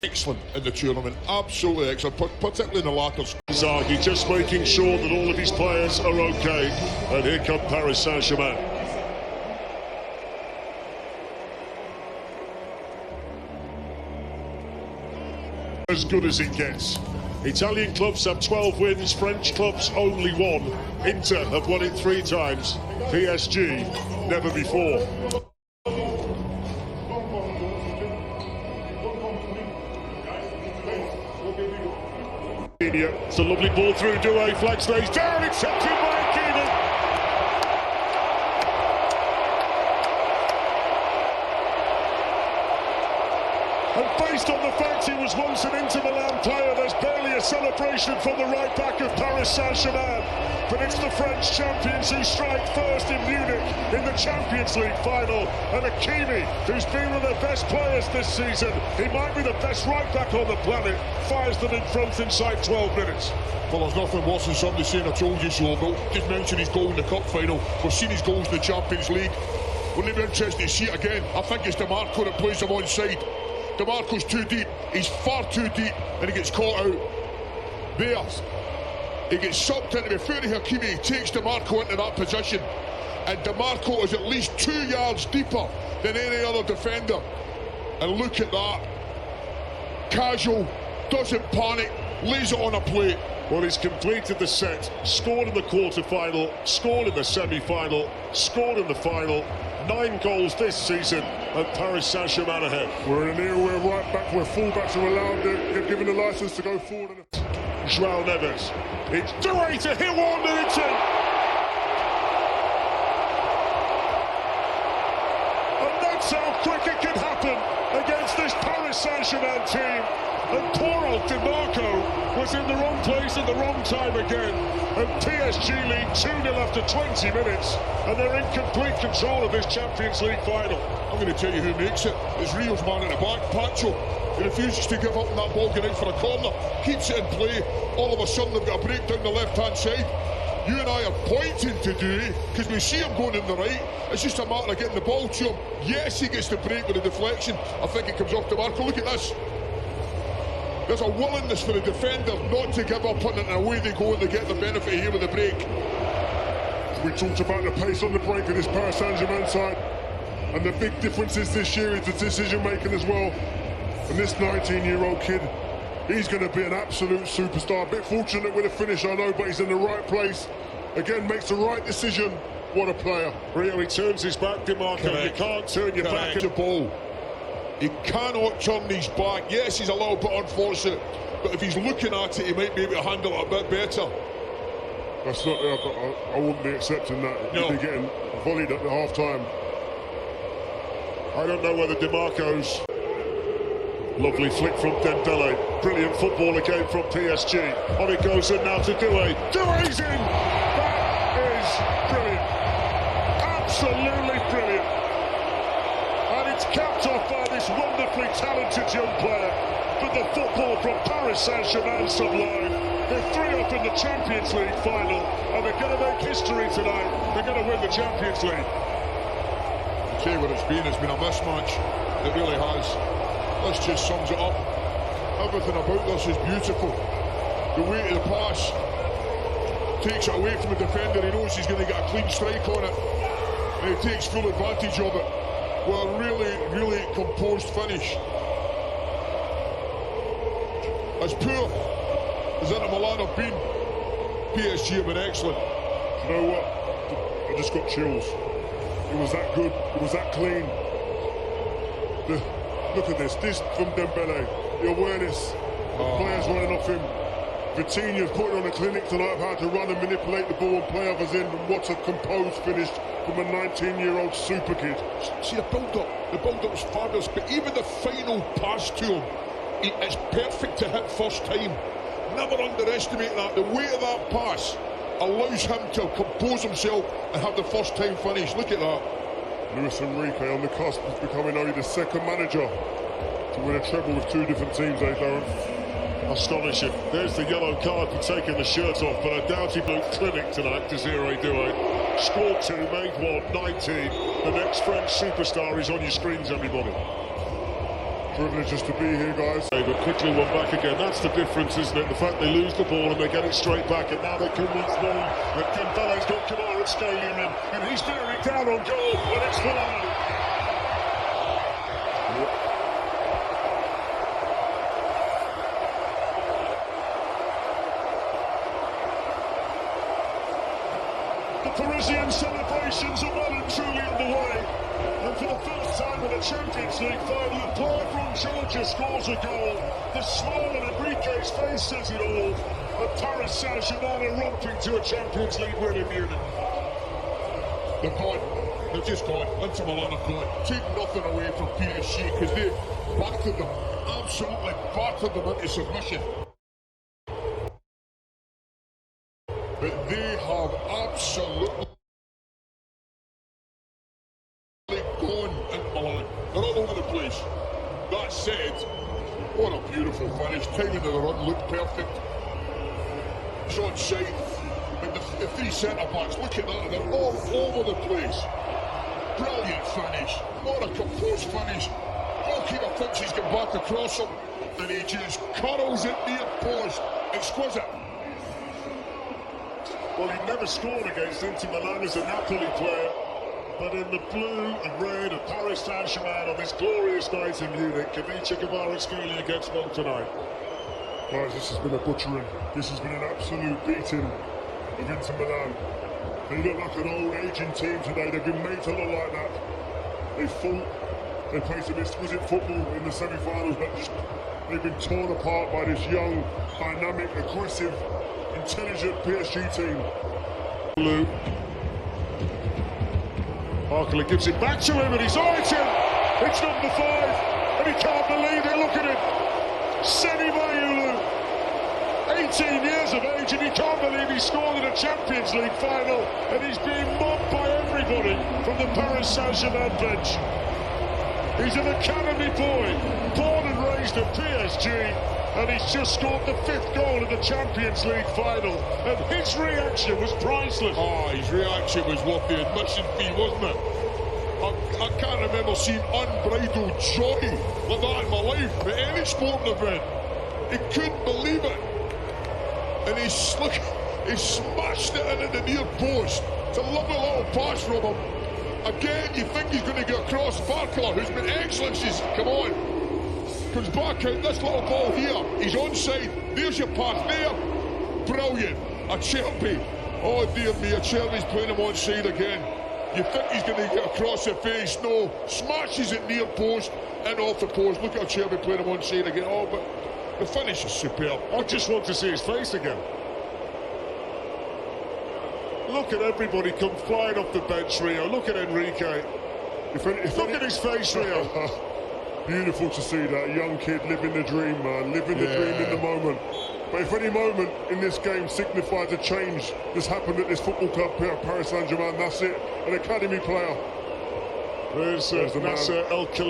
Excellent in the tournament, absolutely excellent, particularly in the latter. Zaghi just making sure that all of his players are okay. And here come Paris Saint-Germain. As good as it gets. Italian clubs have 12 wins, French clubs only 1. Inter have won it 3 times, PSG never before. It's a lovely ball through Douay, flag stays down, accepted by Keegan. And based on the fact he was once an Inter Milan player, there's barely a celebration from the right back of Paris Saint-Germain. But it's the French champions who strike first in Munich in the Champions League final. And Hakimi, who's been one of their best players this season, he might be the best right back on the planet, fires them in front inside 12 minutes. Well, there's nothing worse than somebody saying I told you so, but just mention his goal in the cup final. We've seen his goals in the Champions League. Wouldn't it be interesting to see it again? I think it's DiMarco that plays him onside. DiMarco's too deep, he's far too deep, and he gets caught out. There, he gets sucked into, to be fair to Hakimi, he takes DiMarco into that position, and DiMarco is at least 2 yards deeper than any other defender. And look at that, casual, doesn't panic, lays it on a plate. Well, he's completed the set, scored in the quarter-final, scored in the semi-final, scored in the final. 9 goals this season, and Paris Saint-Germain ahead. We're in an era where right back, where full-backs are allowed, they're given the licence to go forward. João Neves, it's Douay to hit one, and it's in. And that's how quick it can happen against this Paris Saint-Germain team. And poor old DiMarco was in the wrong place at the wrong time again. And PSG lead 2-0 after 20 minutes. And they're in complete control of this Champions League final. I'm going to tell you who makes it. It's Rio's man in the back, Pacho. He refuses to give up on that ball, getting out for a corner. Keeps it in play. All of a sudden they've got a break down the left-hand side. You and I are pointing to Douay because we see him going in the right. It's just a matter of getting the ball to him. Yes, he gets the break with a deflection. I think it comes off DiMarco. Look at this. There's a willingness for the defender not to give up on it, and away they go and they get the benefit here with the break. We talked about the pace on the break of this Paris Saint-Germain side, and the big differences this year is the decision making as well. And this 19-year-old kid, he's going to be an absolute superstar. A bit fortunate with the finish, I know, but he's in the right place. Again, makes the right decision. What a player. Rio, he turns his back, DiMarco. You can't turn your back at the ball. He cannot turn his back. Yes, he's a little bit unfortunate, but if he's looking at it, he might be able to handle it a bit better. That's not. I wouldn't be accepting that. No. He'd be getting volleyed at the half-time. I don't know whether DiMarco's... Lovely flick from Dembele. Brilliant football again from PSG. On it goes in now to Douay. Douay's in! That is brilliant. Absolutely brilliant. And it's capped off by this wonderfully talented young player. But the football from Paris Saint-Germain sublime. They're 3 up in the Champions League final, and they're going to make history tonight. They're going to win the Champions League. Say what it's been a mismatch. It really has. This just sums it up. Everything about this is beautiful. The weight of the pass takes it away from the defender. He knows he's going to get a clean strike on it, and he takes full advantage of it. Well, a really, really composed finish. As poor as Inter Milan have been, PSG have been excellent. You know what? I just got chills. It was that good. It was that clean. Look at this from Dembele, the awareness, the players running off him. Vitinha's putting on a clinic tonight of how to run and manipulate the ball and play others in, and what's a composed finish from a 19-year-old super kid. See the build-up was fabulous, but even the final pass to him, it's perfect to hit first time. Never underestimate that. The weight of that pass allows him to compose himself and have the first time finish. Look at that. Luis Enrique on the cusp of becoming only the second manager to win a treble with 2 different teams, Darren? Astonishing. There's the yellow card for taking the shirt off, but I doubt he blew clinic tonight. Desiree Douay scored 2, made 1, 19. The next French superstar is on your screens, everybody. Privileges to be here, guys. But quickly won back again. That's the difference, isn't it? The fact they lose the ball and they get it straight back, and now they come once more. And Dembele's got Kvaratskhelia in, and he's bearing down on goal, and it's Milan. The Parisian celebrations are well and truly underway. And for the first time in a Champions League final, a player from Georgia scores a goal. The smile on Enrique's face says it all. And Paris Saint-Germain are romping to a Champions League win in Munich. They're gone. They're just gone. Inter Milan are gone. Take nothing away from PSG because they battered them. Absolutely battered them into submission. But they have absolutely gone in Milan. They're all over the place. That said, what a beautiful finish. Timing of the run looked perfect. It's onside. And the three centre-backs, look at that, they're all over the place. Brilliant finish. What a composed finish. Goalkeeper thinks he's got back across him, and he just curls it near post. Exquisite. Well, he never scored against Inter Milan as a Napoli player, but in the blue and red of Paris Saint-Germain on this glorious night in Munich, Ivica Kvaratskhelia gets one tonight. Guys, this has been a butchering. This has been an absolute beating of Inter Milan. They look like an old aging team today. They've been made to look like that. They fought. They played some exquisite football in the semi-finals, but they've been torn apart by this young, dynamic, aggressive, intelligent PSG team. Blue. Barkley gives it back to him and he's on it. It's number 5 and he can't believe it. Look at him. Seni Mayulu, 18 years of age, and he can't believe he scored in a Champions League final, and he's being mobbed by everybody from the Paris Saint-Germain bench. He's an academy boy, born and raised at PSG, and he's just scored the 5th goal in the Champions League final, and his reaction was priceless. Oh, his reaction was worth the admission fee, wasn't it? I can't remember seeing unbridled joy like that in my life at any sporting event. He couldn't believe it. And he smashed it into the near post. It's a lovely little pass from him. Again, you think he's going to get across. Barker, who's been excellent, says, come on. Comes back out, this little ball here. He's onside. There's your pass there. Brilliant. Acerbi. Oh dear me, Acerbi's playing him onside again. You think he's going to get across the face? No. Smashes it near post and off the post. Look at Acerbi playing him onside again. Oh, but the finish is superb. I just want to see his face again. Look at everybody come flying off the bench, Rio. Look at Enrique. Look at his face, Rio. Beautiful to see that young kid living the dream, man. Living the dream in the moment. But if any moment in this game signifies a change that's happened at this football club here at Paris Saint-Germain, that's it. An academy player. There's the Nasser El Khelaifi.